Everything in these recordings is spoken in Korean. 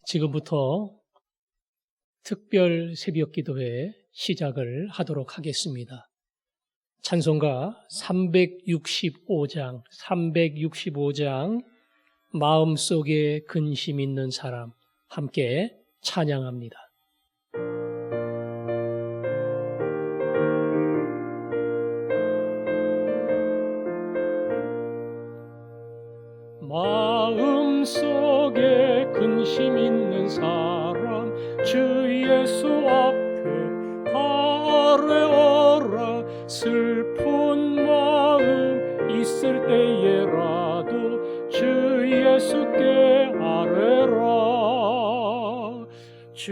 지금부터 특별 새벽 기도회 시작을 하도록 하겠습니다. 찬송가 365장 마음속에 근심 있는 사람 함께 찬양합니다. 마음속에 근심 있는 사람 주 예수 앞에 아뢰어라. 슬픈 마음 있을 때에라도 주 예수께 아뢰라. 주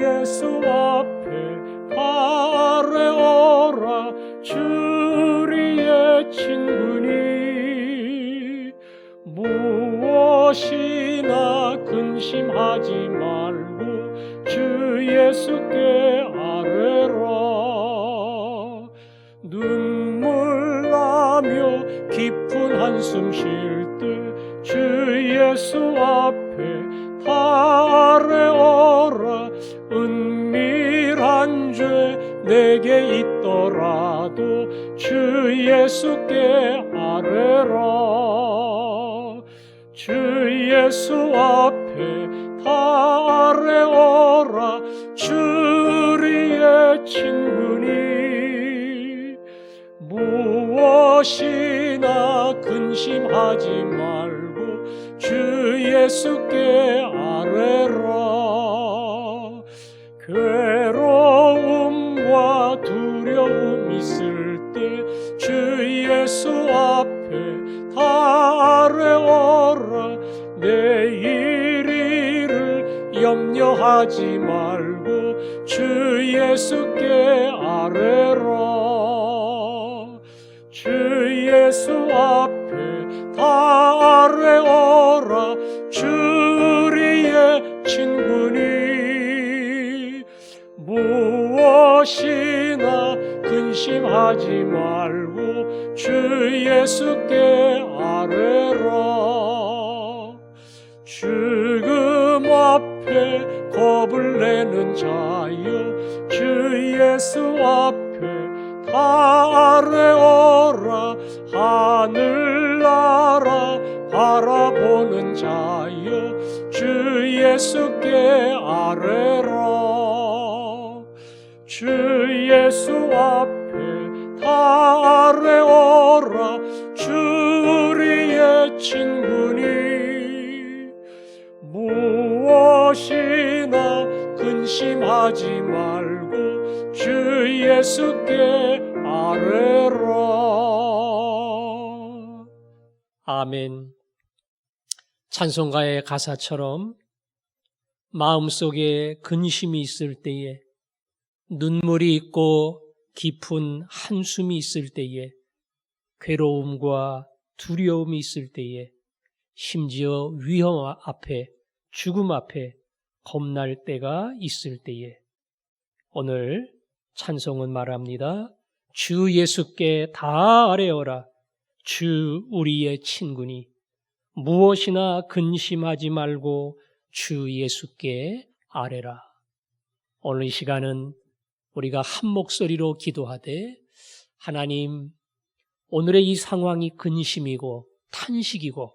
예수 앞에 아뢰어라. 주 우리의 친구니 무엇이나 근심하지 말고 주 예수께 아뢰라. 눈물 나며 깊은 한숨 쉴 때 주 예수 앞에 다 아뢰어라. 은밀한 죄 내게 있더라도 주 예수께 아뢰라. 주 예수 앞에 다 아뢰어라. 주 우리의 친구니 무엇이나 근심하지 말고 주 예수께 아뢰라. 괴로움과 두려움 있을 때 주 예수 앞에 다 아뢰어라. 내일 일을 염려하지 말고 주 예수께 아뢰라. 주 예수 앞에 다 아뢰어라. 주 우리의 친구니 무엇이나 근심하지 말고 주 예수께 아뢰라. 죽음 앞에 겁을 내는 자여 주 예수 앞에 다 아뢰어라. 하늘나라 바라보는 자여 주 예수께 아뢰라. 주 예수 앞에 다 아뢰어라. 주 우리의 친구니 무엇이나 근심하지 말고 주 예수께 아뢰라. 아멘. 찬송가의 가사처럼 마음속에 근심이 있을 때에, 눈물이 있고 깊은 한숨이 있을 때에, 괴로움과 두려움이 있을 때에, 심지어 위험 앞에, 죽음 앞에 겁날 때가 있을 때에 오늘 찬송은 말합니다. 주 예수께 다 아뢰어라. 주 우리의 친구니 무엇이나 근심하지 말고 주 예수께 아뢰라. 오늘 이 시간은 우리가 한 목소리로 기도하되, 하나님, 오늘의 이 상황이 근심이고 탄식이고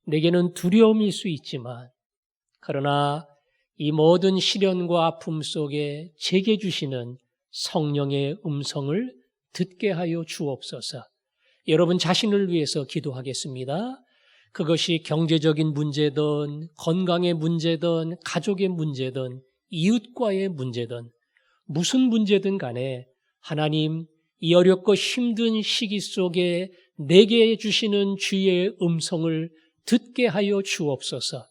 내게는 두려움일 수 있지만, 그러나 이 모든 시련과 아픔 속에 제게 주시는 성령의 음성을 듣게 하여 주옵소서. 여러분 자신을 위해서 기도하겠습니다. 그것이 경제적인 문제든 건강의 문제든 가족의 문제든 이웃과의 문제든 무슨 문제든 간에 하나님, 이 어렵고 힘든 시기 속에 내게 주시는 주의 음성을 듣게 하여 주옵소서.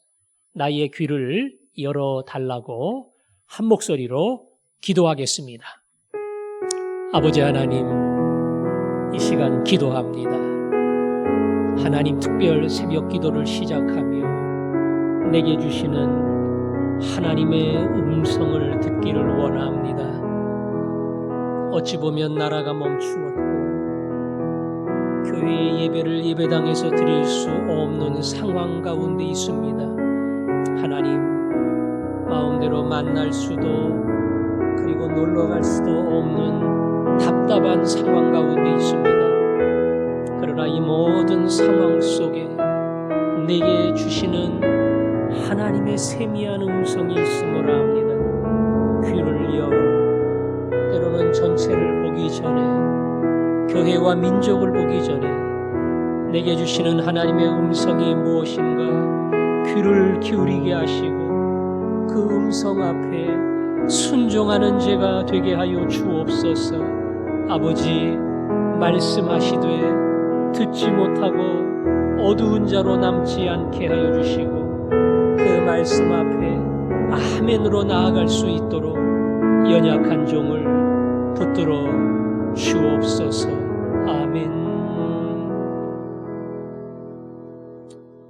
나의 귀를 열어달라고 한 목소리로 기도하겠습니다. 아버지 하나님, 이 시간 기도합니다. 하나님, 특별 새벽 기도를 시작하며 내게 주시는 하나님의 음성을 듣기를 원합니다. 어찌 보면 나라가 멈추었고 교회의 예배를 예배당에서 드릴 수 없는 상황 가운데 있습니다. 하나님, 마음대로 만날 수도 그리고 놀러 갈 수도 없는 답답한 상황 가운데 있습니다. 그러나 이 모든 상황 속에 내게 주시는 하나님의 세미한 음성이 있음을 압니다. 귀를 열어 때로는 전체를 보기 전에, 교회와 민족을 보기 전에 내게 주시는 하나님의 음성이 무엇인가 귀를 기울이게 하시고 그 음성 앞에 순종하는 제가 되게 하여 주옵소서. 아버지, 말씀하시되 듣지 못하고 어두운 자로 남지 않게 하여 주시고 그 말씀 앞에 아멘으로 나아갈 수 있도록 연약한 종을 붙들어 주옵소서. 아멘.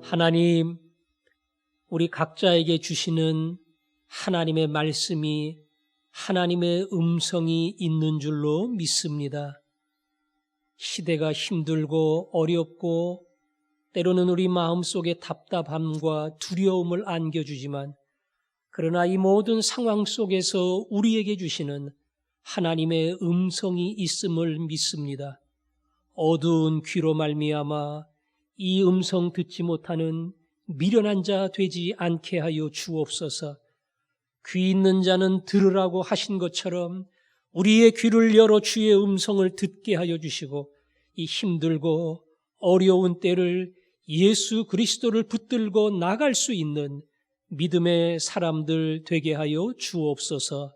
하나님, 우리 각자에게 주시는 하나님의 말씀이, 하나님의 음성이 있는 줄로 믿습니다. 시대가 힘들고 어렵고 때로는 우리 마음속에 답답함과 두려움을 안겨주지만, 그러나 이 모든 상황 속에서 우리에게 주시는 하나님의 음성이 있음을 믿습니다. 어두운 귀로 말미암아 이 음성 듣지 못하는 미련한 자 되지 않게 하여 주옵소서. 귀 있는 자는 들으라고 하신 것처럼 우리의 귀를 열어 주의 음성을 듣게 하여 주시고 이 힘들고 어려운 때를 예수 그리스도를 붙들고 나갈 수 있는 믿음의 사람들 되게 하여 주옵소서.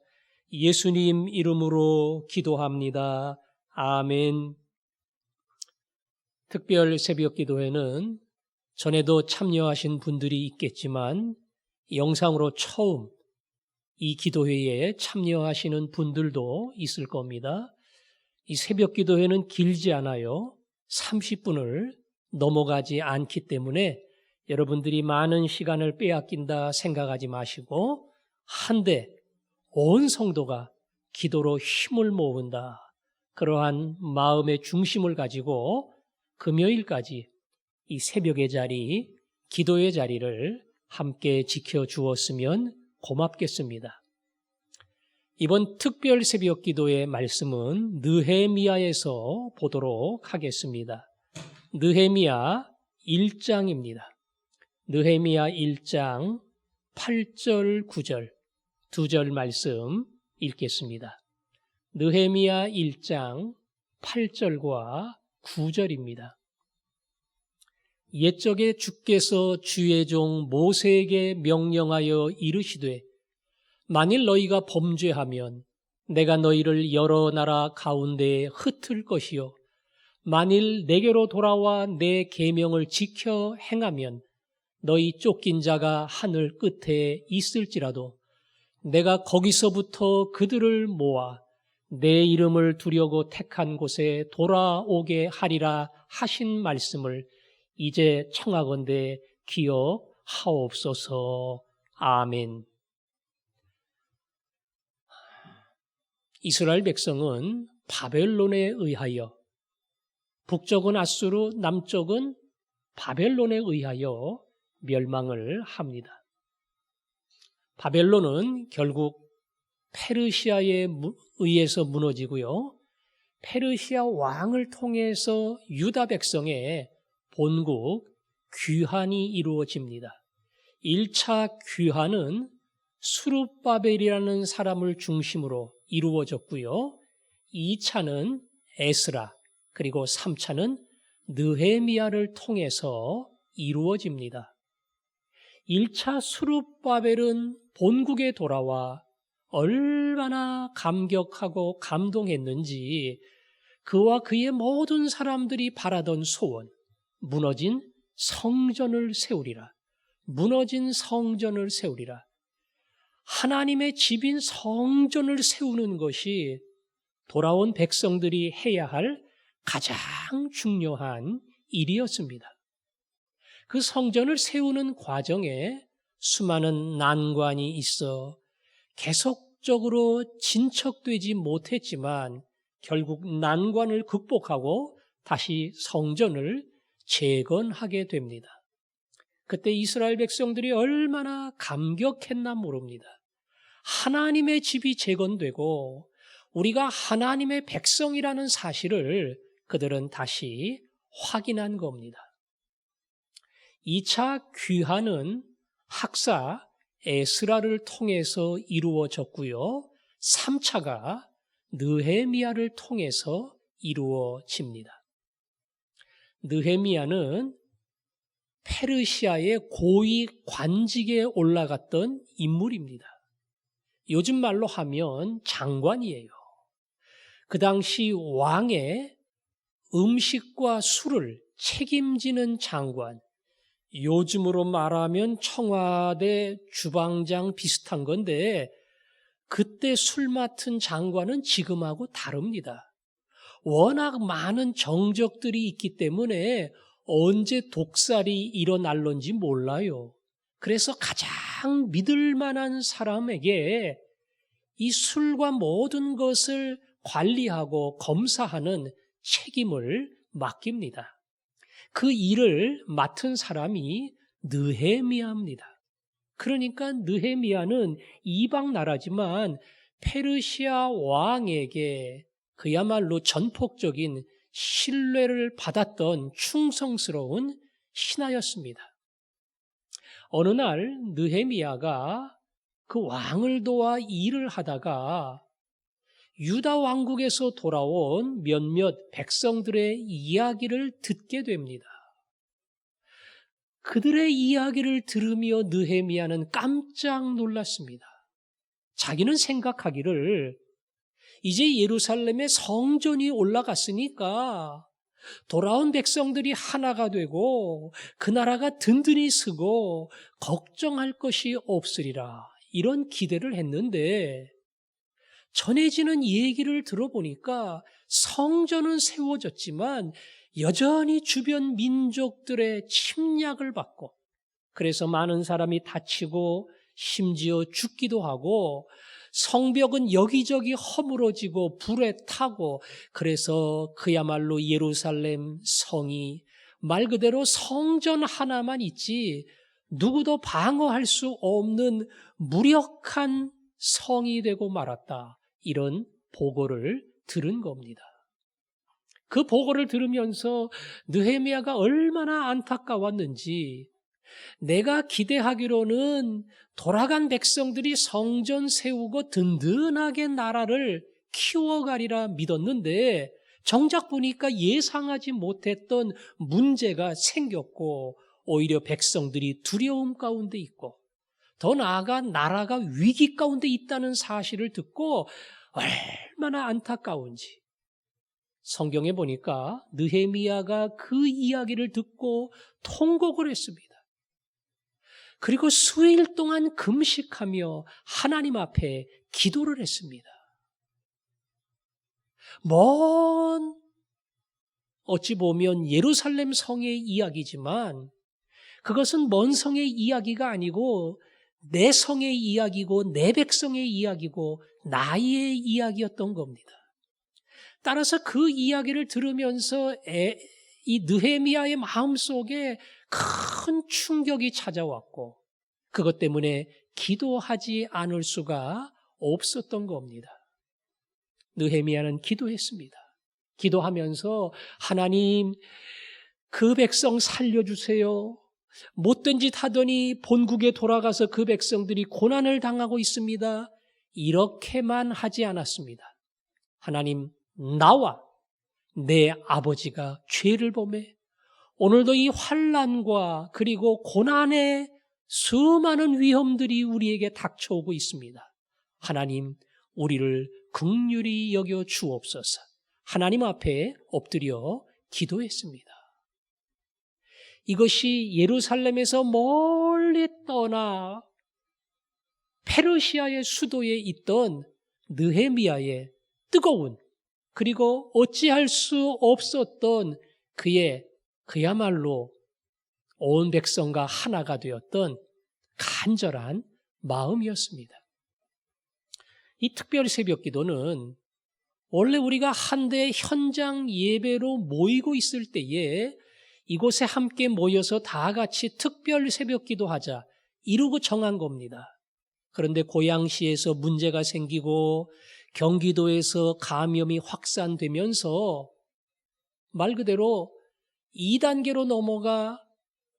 예수님 이름으로 기도합니다. 아멘. 특별 새벽 기도회는 전에도 참여하신 분들이 있겠지만 영상으로 처음 이 기도회에 참여하시는 분들도 있을 겁니다. 이 새벽 기도회는 길지 않아요. 30분을 넘어가지 않기 때문에 여러분들이 많은 시간을 빼앗긴다 생각하지 마시고 한데 온 성도가 기도로 힘을 모은다, 그러한 마음의 중심을 가지고 금요일까지 이 새벽의 자리, 기도의 자리를 함께 지켜주었으면 고맙겠습니다. 이번 특별 새벽 기도의 말씀은 느헤미야에서 보도록 하겠습니다. 느헤미야 1장입니다. 느헤미야 1장 8절, 9절 두 절 말씀 읽겠습니다. 느헤미야 1장 8절과 9절입니다. 옛적에 주께서 주의 종 모세에게 명령하여 이르시되 만일 너희가 범죄하면 내가 너희를 여러 나라 가운데에 흩을 것이요 만일 내게로 돌아와 내 계명을 지켜 행하면 너희 쫓긴 자가 하늘 끝에 있을지라도 내가 거기서부터 그들을 모아 내 이름을 두려고 택한 곳에 돌아오게 하리라 하신 말씀을 이제 청하건대 기억하옵소서. 아멘. 이스라엘 백성은 바벨론에 의하여, 북쪽은 아수르, 남쪽은 바벨론에 의하여 멸망을 합니다. 바벨론은 결국 페르시아에 의해서 무너지고요. 페르시아 왕을 통해서 유다 백성의 본국 귀환이 이루어집니다. 1차 귀환은 수룹바벨이라는 사람을 중심으로 이루어졌고요. 2차는 에스라, 그리고 3차는 느헤미야를 통해서 이루어집니다. 1차 수룹바벨은 본국에 돌아와 얼마나 감격하고 감동했는지 그와 그의 모든 사람들이 바라던 소원, 무너진 성전을 세우리라. 무너진 성전을 세우리라. 하나님의 집인 성전을 세우는 것이 돌아온 백성들이 해야 할 가장 중요한 일이었습니다. 그 성전을 세우는 과정에 수많은 난관이 있어 계속적으로 진척되지 못했지만 결국 난관을 극복하고 다시 성전을 재건하게 됩니다. 그때 이스라엘 백성들이 얼마나 감격했나 모릅니다. 하나님의 집이 재건되고 우리가 하나님의 백성이라는 사실을 그들은 다시 확인한 겁니다. 2차 귀환은 학사 에스라를 통해서 이루어졌고요. 3차가 느헤미야를 통해서 이루어집니다. 느헤미야는 페르시아의 고위 관직에 올라갔던 인물입니다. 요즘 말로 하면 장관이에요. 그 당시 왕의 음식과 술을 책임지는 장관, 요즘으로 말하면 청와대 주방장 비슷한 건데 그때 술 맡은 장관은 지금하고 다릅니다. 워낙 많은 정적들이 있기 때문에 언제 독살이 일어날런지 몰라요. 그래서 가장 믿을 만한 사람에게 이 술과 모든 것을 관리하고 검사하는 책임을 맡깁니다. 그 일을 맡은 사람이 느헤미야입니다. 그러니까 느헤미야는 이방 나라지만 페르시아 왕에게 그야말로 전폭적인 신뢰를 받았던 충성스러운 신하였습니다. 어느 날 느헤미야가 그 왕을 도와 일을 하다가 유다 왕국에서 돌아온 몇몇 백성들의 이야기를 듣게 됩니다. 그들의 이야기를 들으며 느헤미야는 깜짝 놀랐습니다. 자기는 생각하기를 이제 예루살렘에 성전이 올라갔으니까 돌아온 백성들이 하나가 되고 그 나라가 든든히 서고 걱정할 것이 없으리라, 이런 기대를 했는데 전해지는 얘기를 들어보니까 성전은 세워졌지만 여전히 주변 민족들의 침략을 받고, 그래서 많은 사람이 다치고 심지어 죽기도 하고 성벽은 여기저기 허물어지고 불에 타고, 그래서 그야말로 예루살렘 성이 말 그대로 성전 하나만 있지 누구도 방어할 수 없는 무력한 성이 되고 말았다, 이런 보고를 들은 겁니다. 그 보고를 들으면서 느헤미야가 얼마나 안타까웠는지, 내가 기대하기로는 돌아간 백성들이 성전 세우고 든든하게 나라를 키워가리라 믿었는데 정작 보니까 예상하지 못했던 문제가 생겼고 오히려 백성들이 두려움 가운데 있고 더 나아가 나라가 위기 가운데 있다는 사실을 듣고 얼마나 안타까운지, 성경에 보니까 느헤미야가 그 이야기를 듣고 통곡을 했습니다. 그리고 수일 동안 금식하며 하나님 앞에 기도를 했습니다. 어찌 보면 예루살렘 성의 이야기지만 그것은 먼 성의 이야기가 아니고 내 성의 이야기고 내 백성의 이야기고 나의 이야기였던 겁니다. 따라서 그 이야기를 들으면서 이 느헤미야의 마음속에 큰 충격이 찾아왔고 그것 때문에 기도하지 않을 수가 없었던 겁니다. 느헤미야는 기도했습니다. 기도하면서 하나님, 그 백성 살려주세요. 못된 짓 하더니 본국에 돌아가서 그 백성들이 고난을 당하고 있습니다. 이렇게만 하지 않았습니다. 하나님, 나와 내 아버지가 죄를 범해 오늘도 이 환난과 그리고 고난의 수많은 위험들이 우리에게 닥쳐오고 있습니다. 하나님, 우리를 긍휼히 여겨 주옵소서. 하나님 앞에 엎드려 기도했습니다. 이것이 예루살렘에서 멀리 떠나 페르시아의 수도에 있던 느헤미야의 뜨거운, 그리고 어찌할 수 없었던 그야말로 온 백성과 하나가 되었던 간절한 마음이었습니다. 이 특별 새벽 기도는 원래 우리가 한데 현장 예배로 모이고 있을 때에 이곳에 함께 모여서 다 같이 특별 새벽 기도하자 이러고 정한 겁니다. 그런데 고양시에서 문제가 생기고 경기도에서 감염이 확산되면서 말 그대로 2단계로 넘어가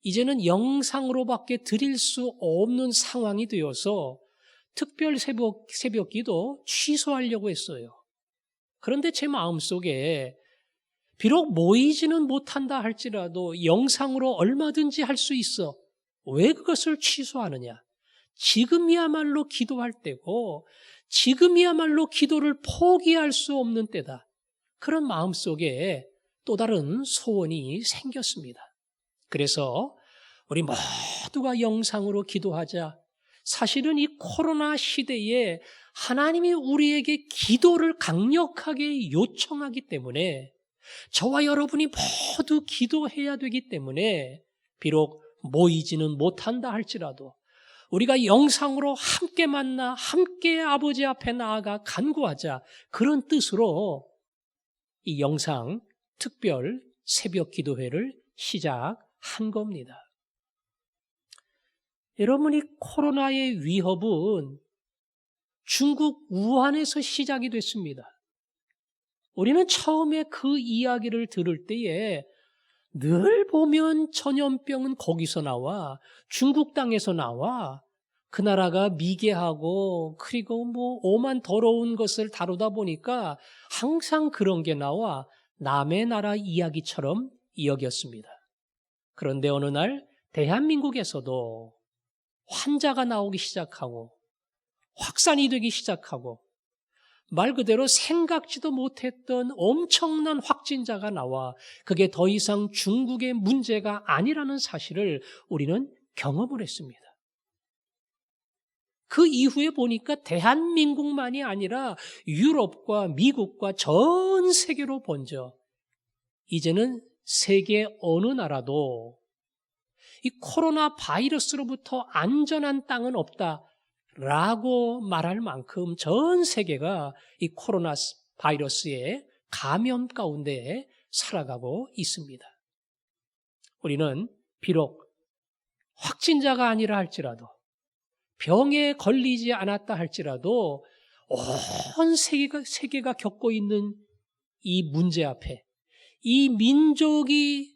이제는 영상으로밖에 드릴 수 없는 상황이 되어서 특별 새벽 기도 취소하려고 했어요. 그런데 제 마음속에 비록 모이지는 못한다 할지라도 영상으로 얼마든지 할 수 있어. 왜 그것을 취소하느냐? 지금이야말로 기도할 때고 지금이야말로 기도를 포기할 수 없는 때다. 그런 마음속에 또 다른 소원이 생겼습니다. 그래서 우리 모두가 영상으로 기도하자. 사실은 이 코로나 시대에 하나님이 우리에게 기도를 강력하게 요청하기 때문에 저와 여러분이 모두 기도해야 되기 때문에 비록 모이지는 못한다 할지라도 우리가 영상으로 함께 만나 함께 아버지 앞에 나아가 간구하자, 그런 뜻으로 이 영상 특별 새벽 기도회를 시작한 겁니다. 여러분이 코로나의 위협은 중국 우한에서 시작이 됐습니다. 우리는 처음에 그 이야기를 들을 때에 늘 보면 전염병은 거기서 나와, 중국 땅에서 나와, 그 나라가 미개하고 그리고 오만 더러운 것을 다루다 보니까 항상 그런 게 나와 남의 나라 이야기처럼 여겼습니다. 그런데 어느 날 대한민국에서도 환자가 나오기 시작하고 확산이 되기 시작하고 말 그대로 생각지도 못했던 엄청난 확진자가 나와 그게 더 이상 중국의 문제가 아니라는 사실을 우리는 경험을 했습니다. 그 이후에 보니까 대한민국만이 아니라 유럽과 미국과 전 세계로 번져 이제는 세계 어느 나라도 이 코로나 바이러스로부터 안전한 땅은 없다라고 말할 만큼 전 세계가 이 코로나 바이러스의 감염 가운데 살아가고 있습니다. 우리는 비록 확진자가 아니라 할지라도 병에 걸리지 않았다 할지라도 온 세계가 겪고 있는 이 문제 앞에, 이 민족이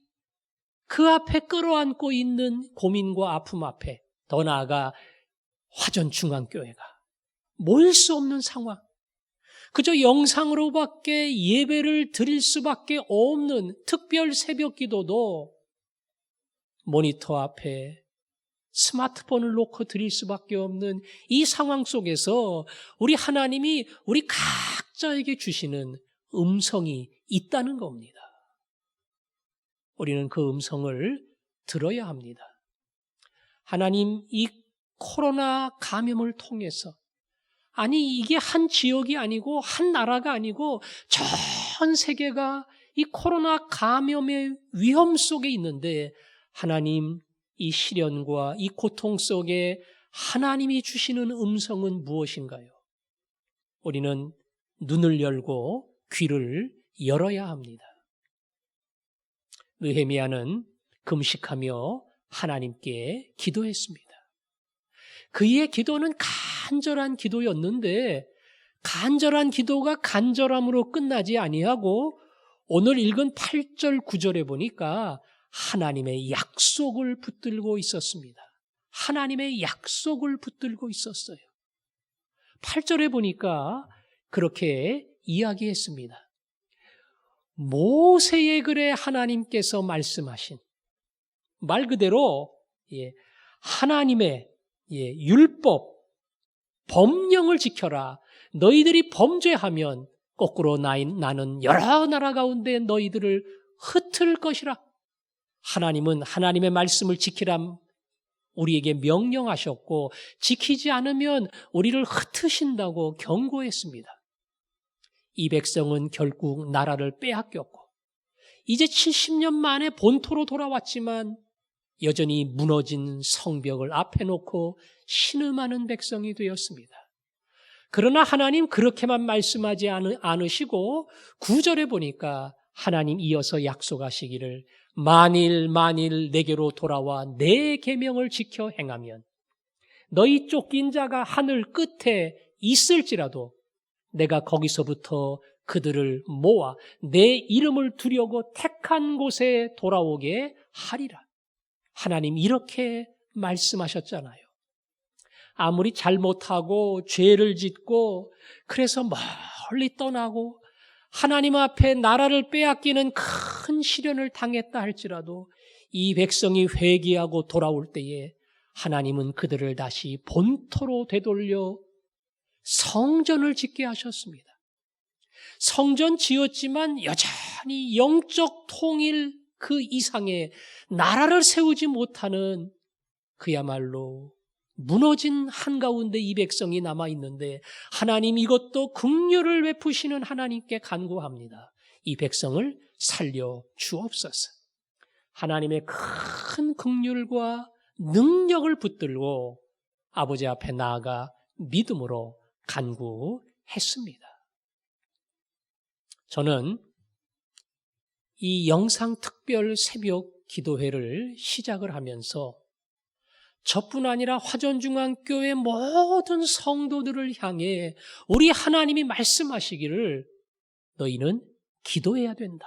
그 앞에 끌어안고 있는 고민과 아픔 앞에, 더 나아가 화전중앙교회가 모일 수 없는 상황, 그저 영상으로밖에 예배를 드릴 수밖에 없는 특별 새벽 기도도 모니터 앞에 스마트폰을 놓고 드릴 수밖에 없는 이 상황 속에서 우리 하나님이 우리 각자에게 주시는 음성이 있다는 겁니다. 우리는 그 음성을 들어야 합니다. 하나님, 이 코로나 감염을 통해서, 아니 이게 한 지역이 아니고 한 나라가 아니고 전 세계가 이 코로나 감염의 위험 속에 있는데 하나님, 이 시련과 이 고통 속에 하나님이 주시는 음성은 무엇인가요? 우리는 눈을 열고 귀를 열어야 합니다. 느헤미야는 금식하며 하나님께 기도했습니다. 그의 기도는 간절한 기도였는데 간절한 기도가 간절함으로 끝나지 아니하고 오늘 읽은 8절 9절에 보니까 하나님의 약속을 붙들고 있었습니다. 하나님의 약속을 붙들고 있었어요. 8절에 보니까 그렇게 이야기했습니다. 모세의 글에 하나님께서 말씀하신 말 그대로 하나님의 율법, 법령을 지켜라. 너희들이 범죄하면 거꾸로 나는 여러 나라 가운데 너희들을 흩을 것이라. 하나님은 하나님의 말씀을 지키라 우리에게 명령하셨고 지키지 않으면 우리를 흩으신다고 경고했습니다. 이 백성은 결국 나라를 빼앗겼고 이제 70년 만에 본토로 돌아왔지만 여전히 무너진 성벽을 앞에 놓고 신음하는 백성이 되었습니다. 그러나 하나님 그렇게만 말씀하지 않으시고 9절에 보니까 하나님 이어서 약속하시기를 만일 내게로 돌아와 내 계명을 지켜 행하면 너희 쫓긴 자가 하늘 끝에 있을지라도 내가 거기서부터 그들을 모아 내 이름을 두려고 택한 곳에 돌아오게 하리라. 하나님 이렇게 말씀하셨잖아요. 아무리 잘못하고 죄를 짓고 그래서 멀리 떠나고 하나님 앞에 나라를 빼앗기는 큰 시련을 당했다 할지라도 이 백성이 회개하고 돌아올 때에 하나님은 그들을 다시 본토로 되돌려 성전을 짓게 하셨습니다. 성전 지었지만 여전히 영적 통일 그 이상의 나라를 세우지 못하는 그야말로 무너진 한가운데 이 백성이 남아있는데 하나님 이것도 긍휼을 베푸시는 하나님께 간구합니다. 이 백성을 살려 주옵소서. 하나님의 큰 긍휼과 능력을 붙들고 아버지 앞에 나아가 믿음으로 간구했습니다. 저는 이 영상 특별 새벽 기도회를 시작을 하면서 저뿐 아니라 화전중앙교회 모든 성도들을 향해 우리 하나님이 말씀하시기를 너희는 기도해야 된다.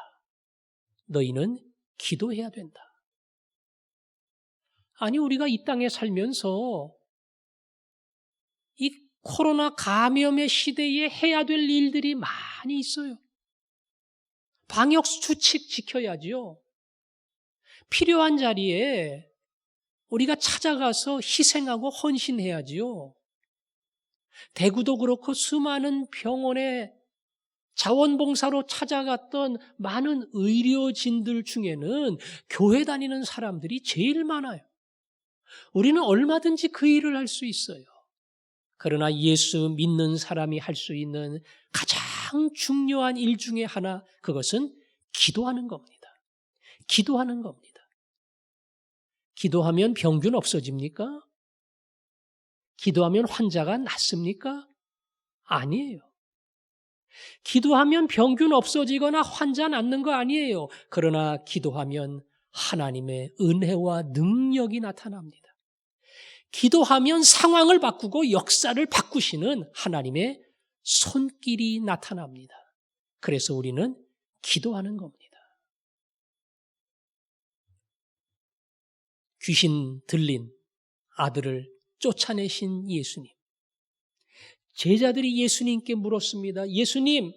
너희는 기도해야 된다. 아니 우리가 이 땅에 살면서 이 코로나 감염의 시대에 해야 될 일들이 많이 있어요. 방역 수칙 지켜야지요. 필요한 자리에 우리가 찾아가서 희생하고 헌신해야지요. 대구도 그렇고 수많은 병원에 자원봉사로 찾아갔던 많은 의료진들 중에는 교회 다니는 사람들이 제일 많아요. 우리는 얼마든지 그 일을 할 수 있어요. 그러나 예수 믿는 사람이 할 수 있는 가장 중요한 일 중에 하나, 그것은 기도하는 겁니다. 기도하는 겁니다. 기도하면 병균 없어집니까? 기도하면 환자가 낫습니까? 아니에요. 기도하면 병균 없어지거나 환자 낫는 거 아니에요. 그러나 기도하면 하나님의 은혜와 능력이 나타납니다. 기도하면 상황을 바꾸고 역사를 바꾸시는 하나님의 손길이 나타납니다. 그래서 우리는 기도하는 겁니다. 귀신 들린 아들을 쫓아내신 예수님. 제자들이 예수님께 물었습니다. 예수님,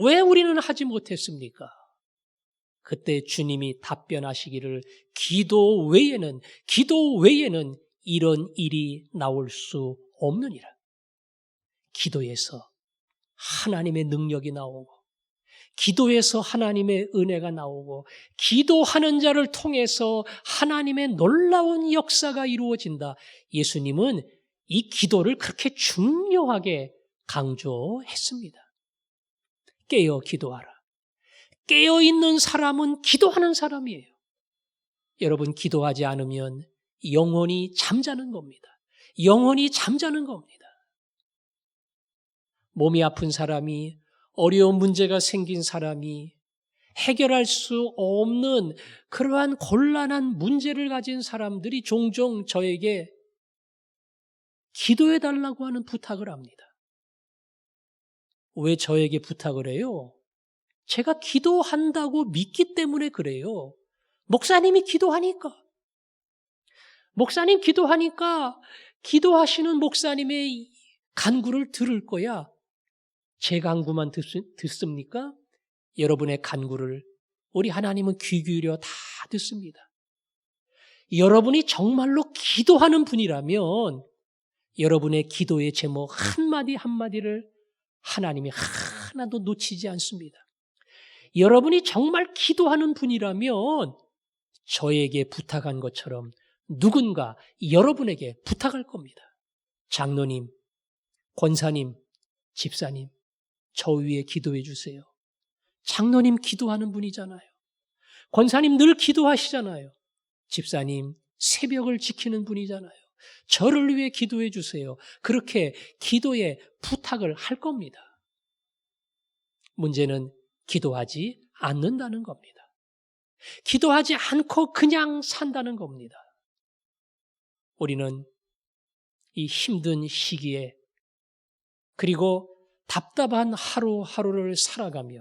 왜 우리는 하지 못했습니까? 그때 주님이 답변하시기를 기도 외에는 이런 일이 나올 수 없느니라. 기도에서 하나님의 능력이 나오고 기도에서 하나님의 은혜가 나오고 기도하는 자를 통해서 하나님의 놀라운 역사가 이루어진다. 예수님은 이 기도를 그렇게 중요하게 강조했습니다. 깨어 기도하라. 깨어있는 사람은 기도하는 사람이에요. 여러분, 기도하지 않으면 영원히 잠자는 겁니다. 영원히 잠자는 겁니다. 몸이 아픈 사람이, 어려운 문제가 생긴 사람이, 해결할 수 없는 그러한 곤란한 문제를 가진 사람들이 종종 저에게 기도해달라고 하는 부탁을 합니다. 왜 저에게 부탁을 해요? 제가 기도한다고 믿기 때문에 그래요. 목사님이 기도하니까. 목사님 기도하니까 기도하시는 목사님의 간구를 들을 거야. 제 간구만 듣습니까? 여러분의 간구를 우리 하나님은 귀 기울여 다 듣습니다. 여러분이 정말로 기도하는 분이라면 여러분의 기도의 제목 한마디 한마디를 하나님이 하나도 놓치지 않습니다. 여러분이 정말 기도하는 분이라면 저에게 부탁한 것처럼 누군가 여러분에게 부탁할 겁니다. 장로님, 권사님, 집사님, 저 위에 기도해 주세요. 장로님 기도하는 분이잖아요. 권사님 늘 기도하시잖아요. 집사님 새벽을 지키는 분이잖아요. 저를 위해 기도해 주세요. 그렇게 기도에 부탁을 할 겁니다. 문제는 기도하지 않는다는 겁니다. 기도하지 않고 그냥 산다는 겁니다. 우리는 이 힘든 시기에 그리고 답답한 하루하루를 살아가며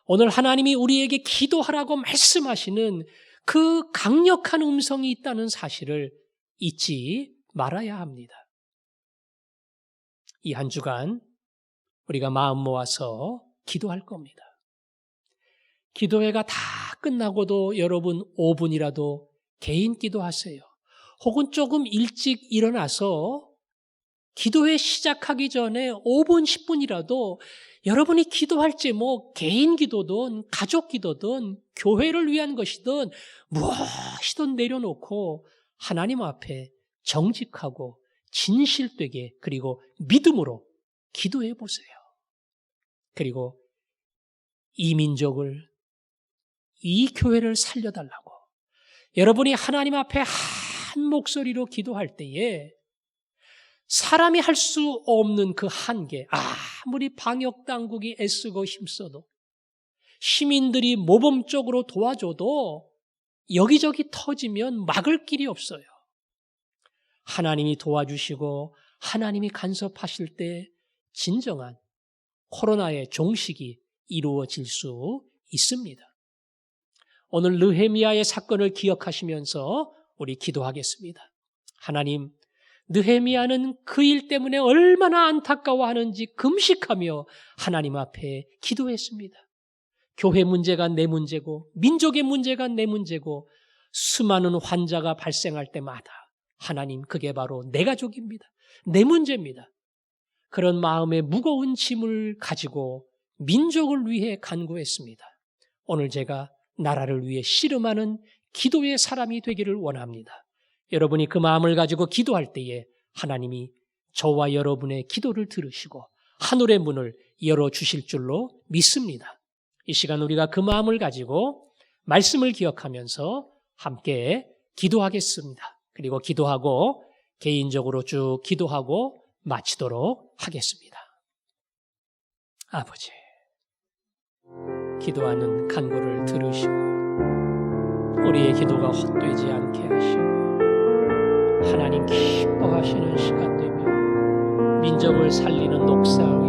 오늘 하나님이 우리에게 기도하라고 말씀하시는 그 강력한 음성이 있다는 사실을 잊지 말아야 합니다. 이 한 주간 우리가 마음 모아서 기도할 겁니다. 기도회가 다 끝나고도 여러분 5분이라도 개인 기도하세요. 혹은 조금 일찍 일어나서 기도회 시작하기 전에 5분, 10분이라도 여러분이 기도할지 개인 기도든 가족 기도든 교회를 위한 것이든 무엇이든 내려놓고 하나님 앞에 정직하고 진실되게 그리고 믿음으로 기도해 보세요. 그리고 이 민족을, 이 교회를 살려달라고 여러분이 하나님 앞에 한 목소리로 기도할 때에 사람이 할 수 없는 그 한계, 아무리 방역당국이 애쓰고 힘써도 시민들이 모범적으로 도와줘도 여기저기 터지면 막을 길이 없어요. 하나님이 도와주시고 하나님이 간섭하실 때 진정한 코로나의 종식이 이루어질 수 있습니다. 오늘 느헤미야의 사건을 기억하시면서 우리 기도하겠습니다. 하나님, 느헤미야는 그 일 때문에 얼마나 안타까워하는지 금식하며 하나님 앞에 기도했습니다. 교회 문제가 내 문제고 민족의 문제가 내 문제고 수많은 환자가 발생할 때마다 하나님, 그게 바로 내 가족입니다. 내 문제입니다. 그런 마음의 무거운 짐을 가지고 민족을 위해 간구했습니다. 오늘 제가 나라를 위해 씨름하는 기도의 사람이 되기를 원합니다. 여러분이 그 마음을 가지고 기도할 때에 하나님이 저와 여러분의 기도를 들으시고 하늘의 문을 열어주실 줄로 믿습니다. 이 시간 우리가 그 마음을 가지고 말씀을 기억하면서 함께 기도하겠습니다. 그리고 기도하고 개인적으로 쭉 기도하고 마치도록 하겠습니다. 아버지, 기도하는 간구를 들으시고 우리의 기도가 헛되지 않게 하시고 하나님 기뻐하시는 시간 되며 민족을 살리는 역사가